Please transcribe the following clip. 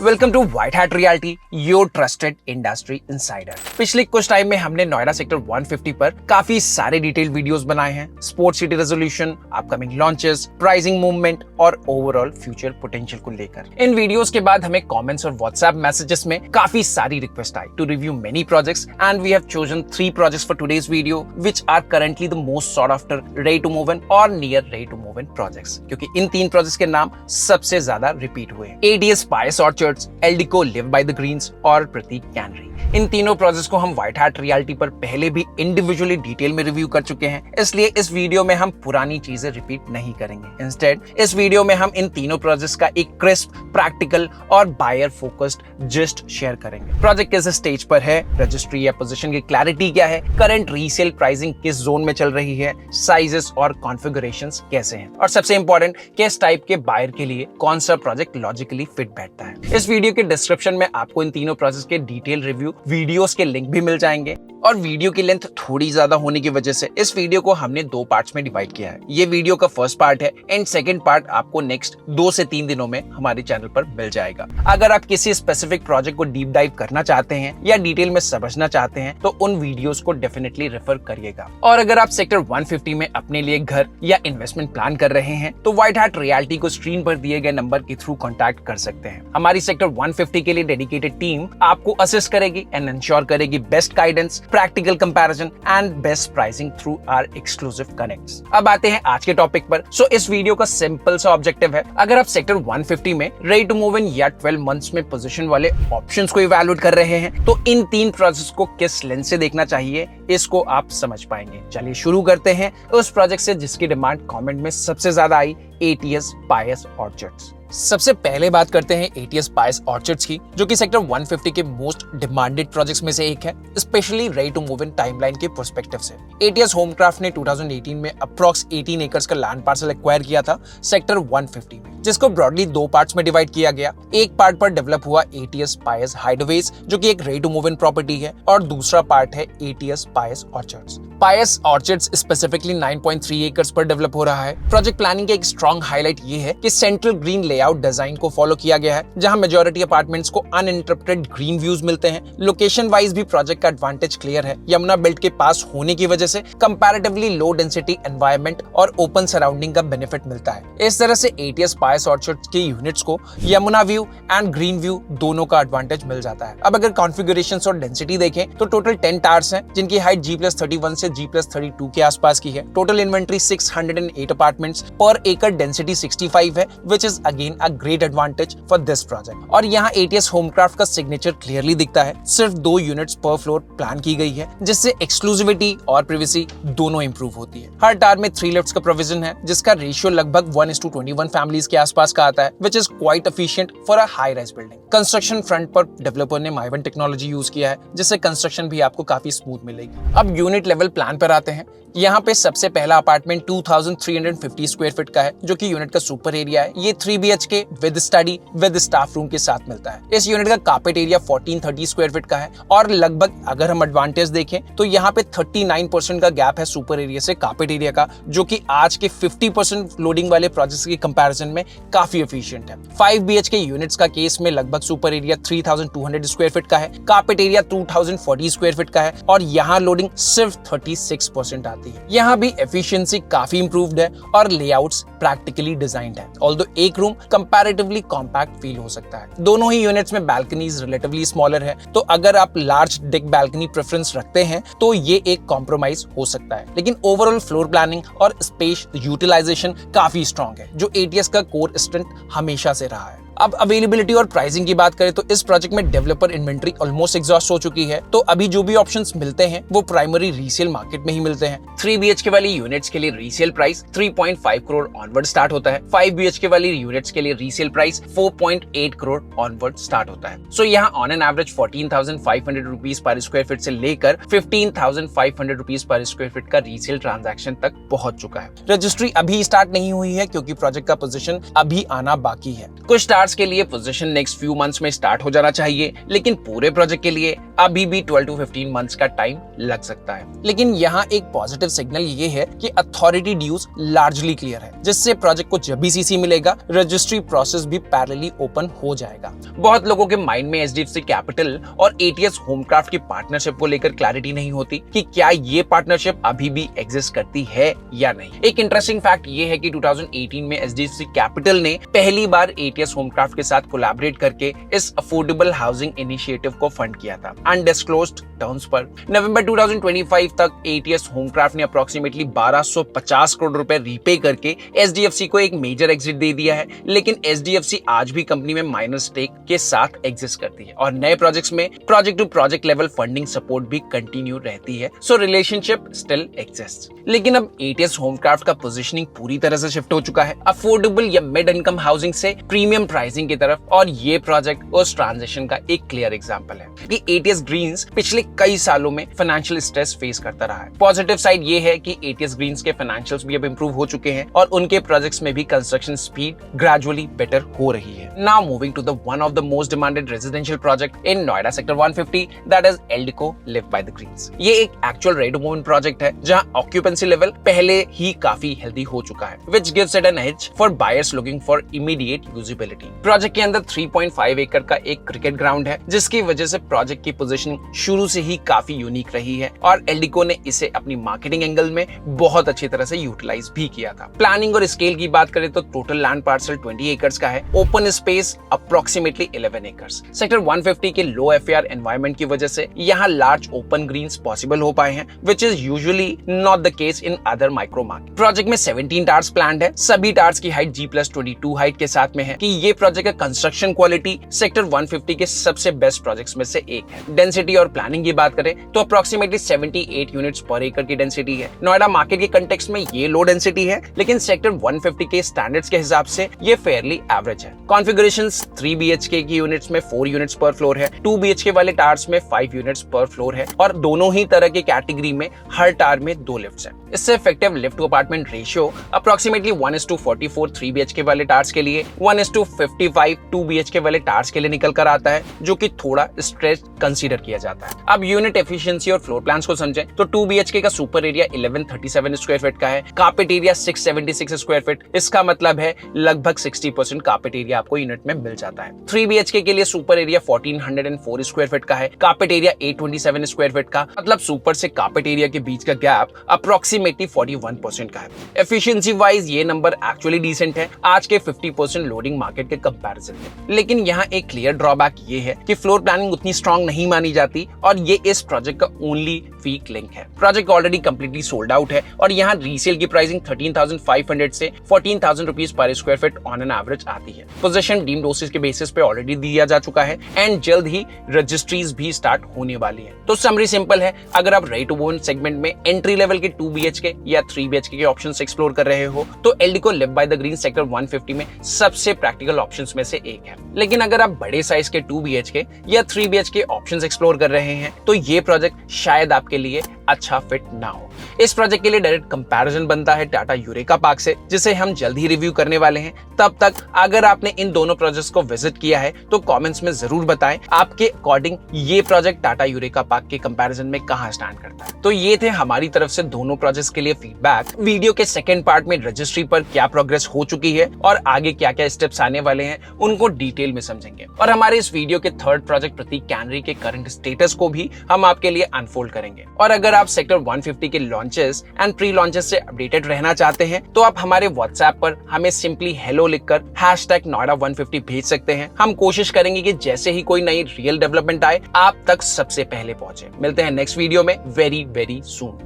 Welcome to White Hat Reality, your trusted industry insider. पिछले कुछ time में हमने नोएडा सेक्टर 150 पर काफी सारे डिटेल्ड वीडियोस बनाए हैं। Sport city resolution, upcoming launches, pricing movement और ओवरऑल फ्यूचर पोटेंशियल को लेकर। इन वीडियोस के बाद हमें कमेंट्स और व्हाट्सएप मैसेजेस में काफी सारी रिक्वेस्ट आई to review many projects and we have chosen 3 projects for today's video which are currently the most sought after ready to move in और near ready to move in projects, क्योंकि in 3 projects के नाम सबसे ज्यादा repeat हुए। ADS Pious Orchards, Eldeco live by the greens और Prateek canary. इन तीनों projects को हम व्हाइट हैट रियलिटी पर पहले भी इंडिविजुअली डिटेल में रिव्यू कर चुके हैं, इसलिए इस वीडियो में हम पुरानी चीजें रिपीट नहीं करेंगे। इंस्टेड इस वीडियो में हम इन तीनों प्रोजेक्ट्स का एक क्रिस्प, प्रैक्टिकल और बायर फोकस्ड जिस्ट शेयर करेंगे। प्रोजेक्ट किस स्टेज पर है, रजिस्ट्री या पोजीशन की क्लैरिटी क्या है, करंट रीसेल प्राइसिंग किस जोन में चल रही है, साइजेस और कॉन्फ़िगरेशंस कैसे हैं, और सबसे इंपॉर्टेंट किस टाइप के बायर के लिए कौन सा प्रोजेक्ट लॉजिकली फिट बैठता है। इस वीडियो के डिस्क्रिप्शन में आपको इन तीनों प्रोजेक्ट्स के डिटेल रिव्यू वीडियोस के लिंक भी मिल जाएंगे। और वीडियो की लेंथ थोड़ी ज्यादा होने की वजह से इस वीडियो को हमने 2 पार्ट्स में डिवाइड किया है। ये वीडियो का फर्स्ट पार्ट है एंड सेकंड पार्ट आपको नेक्स्ट 2 से 3 दिनों में हमारे चैनल पर मिल जाएगा। अगर आप किसी स्पेसिफिक प्रोजेक्ट को डीप डाइव करना चाहते हैं या डिटेल में समझना चाहते हैं तो उन वीडियोस को डेफिनेटली रेफर करिएगा। और अगर आप सेक्टर 150 में अपने लिए घर या इन्वेस्टमेंट प्लान कर रहे हैं तो व्हाइट हैट रियलिटी को स्क्रीन पर दिए गए नंबर के थ्रू कॉन्टैक्ट कर सकते हैं। हमारी सेक्टर 150 के लिए डेडिकेटेड टीम आपको असिस्ट करेगी एंड इंश्योर करेगी best guidance, practical comparison and best pricing through our exclusive connects. अब आते हैं आज के टॉपिक पर। इस वीडियो का सिंपल सा ऑब्जेक्टिव है, अगर आप सेक्टर 150 में रेडी टू मूव इन या 12 मंथ्स में पोजीशन वाले ऑप्शंस को इवैल्यूएट कर रहे हैं तो इन 3 प्रोजेक्ट्स को किस लेंस से देखना चाहिए इसको आप समझ पाएंगे। चलिए शुरू करते हैं उस प्रोजेक्ट से जिसकी डिमांड कमेंट में सबसे ज्यादा आई, ATS पायस ऑर्चर्ड्स। सबसे पहले बात करते हैं ATS पायस ऑर्चर्ड्स की, जो कि सेक्टर 150 के मोस्ट डिमांडेड प्रोजेक्ट्स में से एक है, specially ready to move in timeline के पर्सपेक्टिव से। ATS होमक्राफ्ट ने 2018 में अप्रॉक्स 18 एकर्स का लैंड पार्सल एक्वायर किया था सेक्टर 150 में, जिसको ब्रॉडली 2 पार्ट्स में डिवाइड किया गया। एक पार्ट पर डेवलप हुआ ATS पायस हाइडवेज, जो कि एक ready to move in property है, और दूसरा पार्ट है ATS Pious Orchards. Pious Orchards specifically 9.3 acres पर डेवलप हो रहा है। प्रोजेक्ट प्लानिंग का एक स्ट्रॉन्ग हाईलाइट ये है कि सेंट्रल ग्रीन लेआउट डिजाइन को फॉलो किया गया है, जहां मेजॉरिटी अपार्टमेंट्स को अनइंटरप्टेड ग्रीन व्यूज मिलते हैं। लोकेशन वाइज भी प्रोजेक्ट का एडवांटेज क्लियर है, यमुना बेल्ट के पास होने की वजह से कंपैरेटिवली लो डेंसिटी एनवायरनमेंट और ओपन सराउंडिंग का बेनिफिट मिलता है। इस तरह से ATS पायस ऑर्चर्ड्स के यूनिट्स को Yamuna view and green view दोनों का एडवांटेज मिल जाता है। अब अगर कॉन्फ़िगरेशंस और डेंसिटी देखें तो टोटल 10 टावर्स हैं, जिनकी हाइट G+31 से G+32 के आसपास की है। टोटल इन्वेंट्री 608 अपार्टमेंट्स पर एकड़, डेंसिटी 65 है, which is again a great advantage for this project. और यहाँ ATS होमक्राफ्ट का सिग्नेचर क्लियरली दिखता है। सिर्फ 2 यूनिट्स पर फ्लोर प्लान की गई है, जिससे एक्सक्लूसिविटी और प्राइवेसी दोनों इंप्रूव होती है। हर टावर में 3 लिफ्ट्स का प्रोविजन है, जिसका रेशियो लगभग 1:21 फैमिलीज के आसपास का आता है, which is quite efficient for a high rise building. Construction front पर डेवलपर ने माइवन टेक्नोलॉजी यूज किया है, जिससे कंस्ट्रक्शन भी आपको काफी स्मूथ मिलेगी। अब यूनिट लेवल प्लान पर आते हैं। यहाँ पे सबसे पहला अपार्टमेंट 2350 स्क्वायर फीट का है, जो कि यूनिट का सुपर एरिया है। ये 3 BHK with study with staff room के साथ मिलता है। इस यूनिट का कार्पेट एरिया 1430 स्क्वायर फीट का है, और लगभग अगर हम एडवांटेज देखें तो यहाँ पे 39% का गैप है सुपर एरिया से कार्पेट एरिया का, जो कि आज के 50% लोडिंग वाले प्रोजेक्ट्स के कंपैरिजन में काफी एफिशिएंट है। 5 BHK यूनिट्स का केस में लगभग सुपर एरिया 3200 स्क्वायर फीट का है, कार्पेट एरिया 2040 स्क्वायर फीट का है, और यहाँ लोडिंग सिर्फ 36% आती है। यहाँ भी एफिशिएंसी काफी इंप्रूव्ड है और लेआउट्स प्रैक्टिकली डिजाइंड है, ऑल्दो एक रूम कंपैरेटिवली कॉम्पैक्ट फील हो सकता है। दोनों ही यूनिट्स में बैल्कनीज रिलेटिवली स्मॉलर है, तो अगर आप लार्ज डेक बैल्कनी प्रेफरेंस रखते हैं तो ये एक कॉम्प्रोमाइज हो सकता है। लेकिन ओवरऑल फ्लोर प्लानिंग और स्पेस यूटिलाइजेशन काफी स्ट्रॉन्ग है, जो ATS का कोर स्ट्रेंथ हमेशा से रहा है। अब अवेलेबिलिटी और प्राइसिंग की बात करें तो इस प्रोजेक्ट में डेवलपर इन्वेंट्री ऑलमोस्ट एग्जॉस्ट हो चुकी है, तो अभी जो भी ऑप्शंस मिलते हैं वो प्राइमरी रीसेल मार्केट में ही मिलते हैं। 3 BHK वाली यूनिट्स के लिए resale price 3.5 crore onward start होता है। 5 BHK वाली यूनिट्स के लिए resale price 4.8 crore onward start होता है। सो यहाँ on an average 14,500 rupees per square feet से लेकर 15,500 रुपीज पर स्क्वायर फीट का रीसेल ट्रांजैक्शन तक पहुंच चुका है। रजिस्ट्री अभी स्टार्ट नहीं हुई है, क्योंकि प्रोजेक्ट का पोजीशन अभी आना बाकी है। कुछ टावर्स के लिए पोजीशन नेक्स्ट फ्यू मंथ्स में स्टार्ट हो जाना चाहिए, लेकिन पूरे प्रोजेक्ट के लिए अभी भी 12 to 15 मंथ्स का टाइम लग सकता है। लेकिन यहाँ एक पॉजिटिव सिग्नल ये है कि अथॉरिटी ड्यूज लार्जली क्लियर है, जिससे प्रोजेक्ट को जब भी सीसी मिलेगा रजिस्ट्री प्रोसेस भी पैरेलली ओपन हो जाएगा। बहुत लोगों के माइंड में एचडीएफसी कैपिटल और एटीएस होमक्राफ्ट की पार्टनरशिप को लेकर क्लैरिटी नहीं होती कि क्या ये पार्टनरशिप अभी भी एग्जिस्ट करती है या नहीं। एक इंटरेस्टिंग फैक्ट ये है कि 2018 में एचडीएफसी कैपिटल ने पहली बार एटीएस होमक्राफ्ट के साथ कोलैबोरेट करके इस अफोर्डेबल हाउसिंग इनिशिएटिव को फंड किया था अनडिस्क्लोज्ड टर्म्स पर। नवंबर 2025 तक एटीएस होमक्राफ्ट ने अप्रोक्सीमेटली 1250 करोड़ रुपए रीपे करके एचडीएफसी को एक मेजर एग्जिट दे दिया है, लेकिन एचडीएफसी आज भी कंपनी में माइनर स्टेक के साथ एग्जिस्ट करती है और नए प्रोजेक्ट्स में project to project level funding support भी कंटिन्यू रहती है। So relationship still exist. लेकिन अब एटीएस होमक्राफ्ट का पोजीशनिंग पूरी तरह से शिफ्ट हो चुका है अफोर्डेबल या मिड इनकम हाउसिंग से प्रीमियम प्राइसिंग की तरफ, और ये प्रोजेक्ट उस ट्रांजिशन का एक क्लियर एग्जांपल है कि एटीएस ग्रीन्स पिछले कई सालों में फाइनेंशियल स्ट्रेस फेस करता रहा है। पॉजिटिव साइड ये है कि एटीएस ग्रीन्स के फाइनेंशियल्स भी अब इंप्रूव हो चुके हैं और उनके प्रोजेक्ट्स में भी कंस्ट्रक्शन स्पीड ग्रेजुअली बेटर हो रही है। Now moving to the one of the most demanded residential project in Noida sector 150, that is Eldeco live by the greens. ये एक actual ready to move project है जहां ऑक्यूपेंसी लेवल पहले ही काफी हेल्दी हो चुका है, which gives it an edge for buyers looking for immediate usability. Project के अंदर 3.5 एकड़ का एक क्रिकेट ग्राउंड है, जिसकी वजह से प्रोजेक्ट की पोजीशनिंग शुरू से ही काफी यूनिक रही है और एल्डिको ने इसे अपनी मार्केटिंग एंगल में बहुत अच्छी तरह से यूटिलाइज भी किया था। प्लानिंग और स्केल की बात करें तो टोटल लैंड पार्सल 20 एकर्स का है, open space approximately 11 acres. Sector 150 के लो एफएआर एनवायरनमेंट की वजह से यहाँ लार्ज ओपन ग्रीन्स पॉसिबल हो पाए हैं, which is usually not the case in other micro market. Project में 17 टावर्स प्लान्ड है, सभी टावर्स की हाइट G+22 हाइट के साथ में है कि ये प्रोजेक्ट का कंस्ट्रक्शन क्वालिटी सेक्टर 150 के सबसे बेस्ट प्रोजेक्ट्स में से एक है। डेंसिटी और प्लानिंग की बात करें तो अप्रोक्सीमेटली 78 यूनिट्स पर एकड़ की डेंसिटी है। नोएडा मार्केट के कंटेक्स्ट में ये लो डेंसिटी है, लेकिन सेक्टर 150 के स्टैंडर्ड्स के हिसाब से ये फेयरली एवरेज है। कॉन्फ़िगरेशंस 3 BHK की यूनिट्स में 4 यूनिट्स पर फ्लोर है, 2 BHK वाले टावर्स में 5 यूनिट्स पर फ्लोर है और दोनों ही तरह के कैटेगरी में हर टावर में 2 लिफ्ट्स हैं। इससे effective lift to apartment ratio approximately 1:44 3 BHK वाले टावर्स के लिए 1:55 2 BHK वाले टावर्स के लिए निकल कर आता है, जो कि थोड़ा स्ट्रेच कंसीडर किया जाता है। अब यूनिट एफिशिएंसी और फ्लोर प्लान्स को समझें तो 2 BHK का सुपर एरिया 1137 स्क्वायर फीट का है, कारपेट एरिया 676 स्क्वायर फीट। इसका मतलब है लगभग 60% कारपेट एरिया आपको यूनिट में मिल जाता है। 3 BHK के लिए सुपर एरिया 1404 स्क्वायर फीट का है, कारपेट एरिया 827 स्क्वायर फीट का, मतलब सुपर से कारपेट एरिया के बीच का गैप अप्रोक्सीमेटली 41% का है। एफिशिएंसी वाइज ये नंबर एक्चुअली डिसेंट है आज के 50% लोडिंग मार्केट के कंपैरिजन में। लेकिन यहाँ एक क्लियर ड्रॉबैक ये है कि फ्लोर प्लानिंग उतनी स्ट्रांग नहीं मानी जाती और ये इस प्रोजेक्ट का ओनली वीक लिंक है। Project already completely sold out है और यहाँ रीसेल की प्राइसिंग 13,500 से 14,000 rupees per square feet on an average आती है। पोजीशन डीम्ड ओसिस के बेसिस पे ऑलरेडी दिया जा चुका है एंड जल्द ही रजिस्ट्रीज भी स्टार्ट होने वाली है। तो समरी सिंपल है, अगर आप रेडी टू ओन सेगमेंट में एंट्री लेवल के 2 BHK या 3 BHK के ऑप्शंस एक्सप्लोर कर रहे हो तो Eldeco live by the green sector 150 में सबसे प्रैक्टिकल ऑप्शंस में से एक है। लेकिन अगर आप बड़े साइज के 2 BHK या 3 BHK ऑप्शंस एक्सप्लोर कर रहे हैं तो ये प्रोजेक्ट शायद आपके लिए अच्छा फिट ना हो। इस प्रोजेक्ट के लिए डायरेक्ट कंपैरिजन बनता है टाटा यूरेका पार्क से, जिसे हम जल्द ही रिव्यू करने वाले हैं। तब तक अगर आपने इन दोनों प्रोजेक्ट्स को विजिट किया है तो कमेंट्स में जरूर बताएं आपके अकॉर्डिंग ये प्रोजेक्ट टाटा यूरेका पार्क के कंपैरिजन में कहां स्टैंड करता है। तो ये थे हमारी तरफ से दोनों प्रोजेक्ट्स के लिए फीडबैक। वीडियो के सेकंड पार्ट में रजिस्ट्री पर क्या प्रोग्रेस हो चुकी है और आगे क्या क्या स्टेप्स आने वाले हैं उनको डिटेल में समझेंगे और हमारे इस वीडियो के थर्ड प्रोजेक्ट प्रतीक कैनरी के करंट स्टेटस को भी हम आपके लिए अनफोल्ड करेंगे। और अगर आप सेक्टर 150 के लॉन्चेस एंड प्री लॉन्चेस से अपडेटेड रहना चाहते हैं तो आप हमारे व्हाट्सएप पर हमें सिंपली हेलो लिखकर #Noida150 भेज सकते हैं। हम कोशिश करेंगे कि जैसे ही कोई नई रियल डेवलपमेंट आए आप तक सबसे पहले पहुंचे। मिलते हैं नेक्स्ट वीडियो में वेरी वेरी सून।